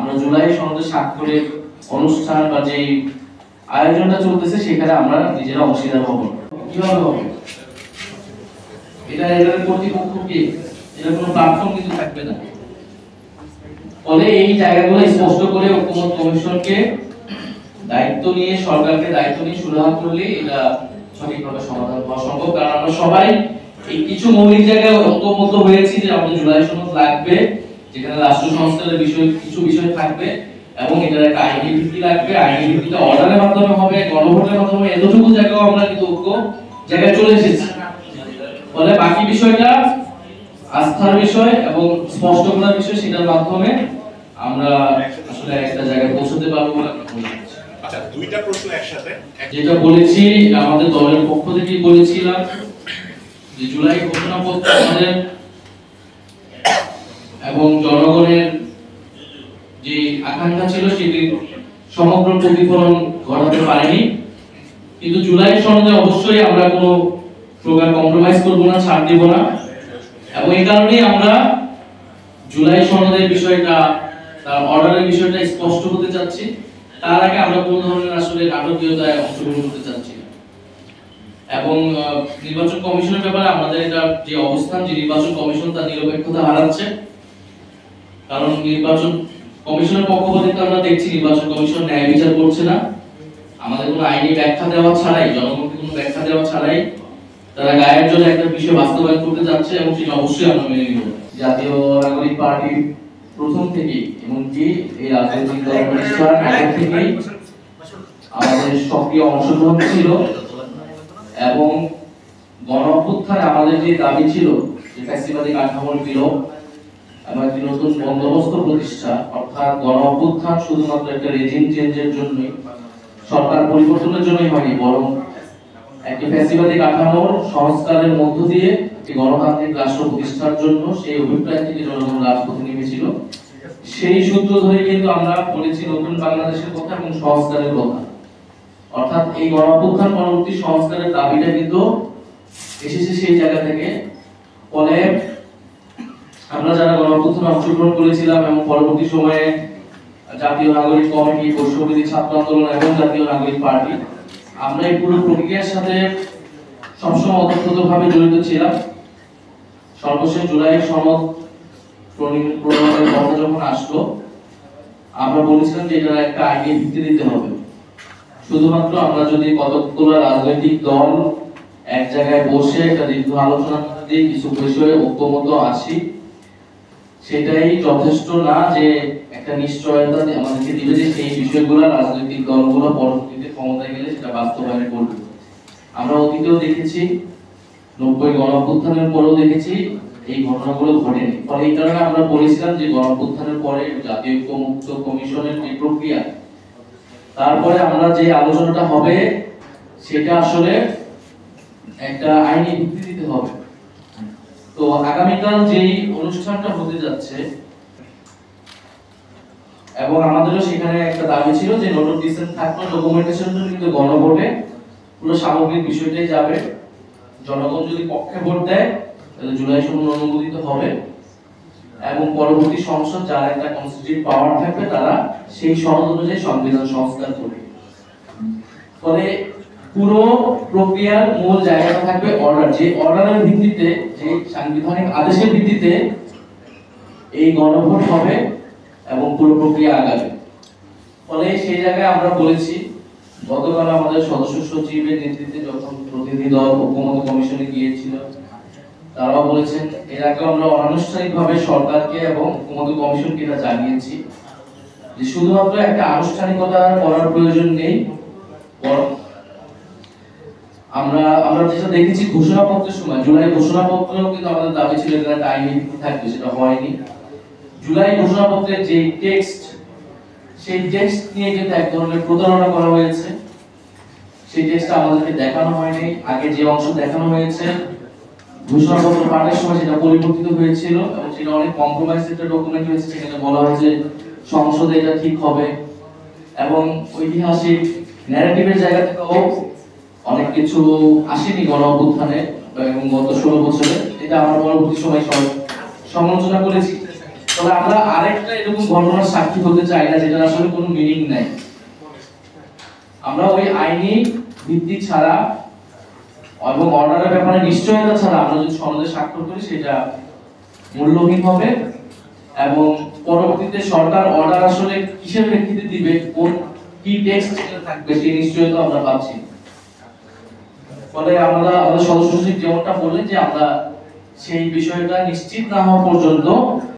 আমরা জুলাই সনদে স্বাক্ষরের অনুষ্ঠান বা যে আয়োজনটা চলতেছে সেখানে আমরা নিজেরা অংশীদার হব। কিভাবে হবে এটার কর্তৃপক্ষ কি, এটা কোনো প্ল্যাটফর্ম কিন্তু থাকবে না। ফলে এই জায়গাগুলো স্পষ্ট করে ঐক্যমত কমিশনকে দায়িত্ব নিয়ে, সরকারকে দায়িত্ব নিয়ে সুরাহা করলে এটা সঠিকভাবে সমাধান হওয়া সম্ভব। কারণ আমরা সবাই এই কিছু মৌলিক জায়গায় ঐক্যমত হয়েছি যে আমাদের জুলাই সনদ লাগবে, যেখানে রাষ্ট্র সংস্কারের কিছু বিষয় থাকবে এবং এটার একটা আইনি ভিত্তি লাগবে। আইনি ভিত্তিটা অর্ডারের মাধ্যমে হবে, গণভোটের মাধ্যমে, এতটুকু জায়গাও আমরা কিন্তু ঐক্য জায়গায় চলে এসেছি। ফলে বাকি বিষয়টা আস্থার বিষয় এবং স্পষ্ট করার বিষয়, সেটার মাধ্যমে আমরা আসলে একটা জায়গায় পৌঁছতে পারবো বলে আমি মনে করছি। আচ্ছা, দুইটা প্রশ্ন একসাথে। যেটা বলেছি, আমাদের দলের পক্ষ থেকে বলেছিলাম যে জুলাই ঘোষণাপত্র আমাদের এবং জনগণের যে আকাঙ্ক্ষা ছিল সেটির সমগ্র প্রতিফলন ঘটাতে পারেনি। কিন্তু জুলাই সনদে অবশ্যই আমরা কোনো প্রকার কম্প্রোমাইজ করব না, ছাড় দেব না। এবং এই কারণেই আমরা জুলাই সনদের বিষয়টা, তার অর্ডারের বিষয়টা স্পষ্ট হতে চাচ্ছি। তার আগে আমরা কোনো ধরনের আসলে নাটকীয়তায় অংশগ্রহণ করতে চাচ্ছি না। এবং নির্বাচন কমিশনের ব্যাপারে আমাদের এটা যে অবস্থান, যে নির্বাচন কমিশন তার নিরপেক্ষতা হারাচ্ছে। কারণ নির্বাচন কমিশনের পক্ষপাতিত্ব আমরা দেখছি, নির্বাচন কমিশন ন্যায় বিচার করছে না। আমাদের কোনো আইনি ব্যাখ্যা দেওয়া ছাড়াই, জনগণকে কোনো ব্যাখ্যা দেওয়া ছাড়াই তারা গায়ের জন্য একটা বিষয় বাস্তবায়ন করতে যাচ্ছে এবং সেটা অবশ্যই আমরা মেনে নিব। জাতীয় নাগরিক পার্টি প্রথম থেকেই, এমনকি এই রাজনৈতিক দল প্রতিষ্ঠার আগে থেকেই আমাদের সক্রিয় অংশগ্রহণ ছিল এবং গণ অভ্যুত্থানে আমাদের যে দাবি ছিল যে ফ্যাসিবাদী কাঠামোর বিলোপ এবং একটি নতুন বন্দোবস্ত প্রতিষ্ঠা, অর্থাৎ গণ অভ্যুত্থান শুধুমাত্র একটা রেজিম চেঞ্জের জন্যই, সরকার পরিবর্তনের জন্যই হয়নি, বরং একটি ফ্যাসিবাদী কাঠামোর সংস্কারের মধ্য দিয়ে একটি গণতান্ত্রিক রাষ্ট্র প্রতিষ্ঠার জন্য সেই অভিপ্রায় থেকে জনগণ রাজপথে নেমেছিল। সেই সূত্র ধরে কিন্তু আমরা বলেছি নতুন বাংলাদেশের কথা এবং সংস্কারের কথা। অর্থাৎ এই গণ অভ্যুত্থান পরবর্তী সংস্কারের দাবিটা কিন্তু এসেছে সেই জায়গা থেকে। ফলে আমরা যারা গণ অভ্যুত্থানে অংশগ্রহণ করেছিলাম এবং পরবর্তী সময়ে জাতীয় নাগরিক কমিটি, বৈষম্যবিরোধী ছাত্র আন্দোলন এবং জাতীয় নাগরিক পার্টি, আমরা এই পুরো প্রক্রিয়ার সাথে সবসময় ওতপ্রোতভাবে জড়িত ছিলাম। সর্বশেষ জুলাই সনদ প্রণয়নের কথা যখন আসলো, আমরা বলেছিলাম যে এটার একটা আইনি ভিত্তি দিতে হবে। শুধুমাত্র আমরা যদি কতগুলো রাজনৈতিক দল এক জায়গায় বসে একটা দীর্ঘ আলোচনা দিয়ে কিছু বিষয়ে ঐক্যমত আসি, সেটাই যথেষ্ট না যে একটা নিশ্চয়তা আমাদেরকে দিবে যে সেই বিষয়গুলো রাজনৈতিক দলগুলো পরবর্তীতে ক্ষমতায় গেলে সেটা বাস্তবায়ন করবে। আমরা অতীতেও দেখেছি, 90 গণ অভ্যুত্থানের পরেও দেখেছি এই ঘটনাগুলো ঘটেনি। ফলে এই কারণে আমরা বলেছিলাম যে গণ অভ্যুত্থানের পরে জাতীয় ঐক্যমত্য কমিশনের যে প্রক্রিয়া, তারপরে আমরা যে আলোচনাটা হবে সেটা আসলে একটা আইনি ভিত্তি দিতে হবে। তো আগামীকাল যেই অনুষ্ঠানটা হতে যাচ্ছে, এবং আমাদেরও সেখানে একটা দাবি ছিল যে নোট অফ ডিসেন্ট থাকবে, ডকুমেন্টেশন কিন্তু গণভোটে পুরো সামগ্রিক বিষয়টাই যাবে। জনগণ যদি পক্ষে ভোট দেয় তাহলে জুলাই সনদ অনুমোদিত হবে এবং পরবর্তী সংসদ যারা একটা কনস্টিটিউটিভ পাওয়ার থাকবে তারা সেই সনদ অনুযায়ী সংবিধান সংস্কার করবে। ফলে পুরো প্রক্রিয়ার মূল জায়গাটা থাকবে অর্ডার, যে অর্ডারের ভিত্তিতে, যে সাংবিধানিক আদেশের ভিত্তিতে এই গণভোট হবে এবং পুরো প্রক্রিয়া আগাবে। ফলে সেই জায়গায় আমরা বলেছি, গতকাল আমাদের সদস্য সচিবের নেতৃত্বে যখন প্রতিনিধি দল ঐক্যমত্য কমিশনে গিয়েছিল, তারাও বলেছেন, এর আগে আমরা অনানুষ্ঠানিকভাবে সরকারকে এবং ঐক্যমত্য কমিশনকে এটা জানিয়েছি যে শুধুমাত্র একটা আনুষ্ঠানিকতা করার প্রয়োজন নেই, বরং আমরা যেটা দেখেছি ঘোষণাপত্রের সময়, জুলাই ঘোষণাপত্রেও কিন্তু আমাদের দাবি ছিল এটা একটা আইনি ভিত্তি থাকবে, সেটা হয়নি। জুলাই ঘোষণাপত্রের যে টেক্সট, সেই টেক্সট নিয়ে কিন্তু এক ধরনের প্রতারণা করা হয়েছে। সেই টেক্সটটা আমাদেরকে দেখানো হয়নি। আগে যে অংশ দেখানো হয়েছে ঘোষণাপত্র পাঠের সময় সেটা পরিবর্তিত হয়েছিল এবং সেটা অনেক কম্প্রোমাইজ একটা ডকুমেন্ট হয়েছে। সেখানে বলা হয়েছে সংসদে এটা ঠিক হবে এবং ঐতিহাসিক ন্যারেটিভের জায়গা থেকেও অনেক কিছু আসেনি গণ অভ্যুত্থানে এবং গত 16 বছরে। এটা আমরা পরবর্তী সময় সমালোচনা করেছি। তবে আমরা আরেকটা এরকম ঘটনার সাক্ষী হতে চাই না যেটা আসলে কোনো মিনিং নাই। আমরা ওই আইনি ভিত্তি ছাড়া এবং অর্ডারের ব্যাপারে নিশ্চয়তা ছাড়া আমরা যদি সনদে স্বাক্ষর করি সেটা মূল্যহীন হবে এবং পরবর্তীতে সরকার অর্ডার আসলে কিসের প্রেক্ষিতে দিবে, কোন কি টেক্সট থাকবে সেই নিশ্চয়তা আমরা পাচ্ছি। ফলে আমরা আমাদের সদস্য সচিব যেমনটা বললেন যে আমরা সেই বিষয়টা নিশ্চিত না হওয়া পর্যন্ত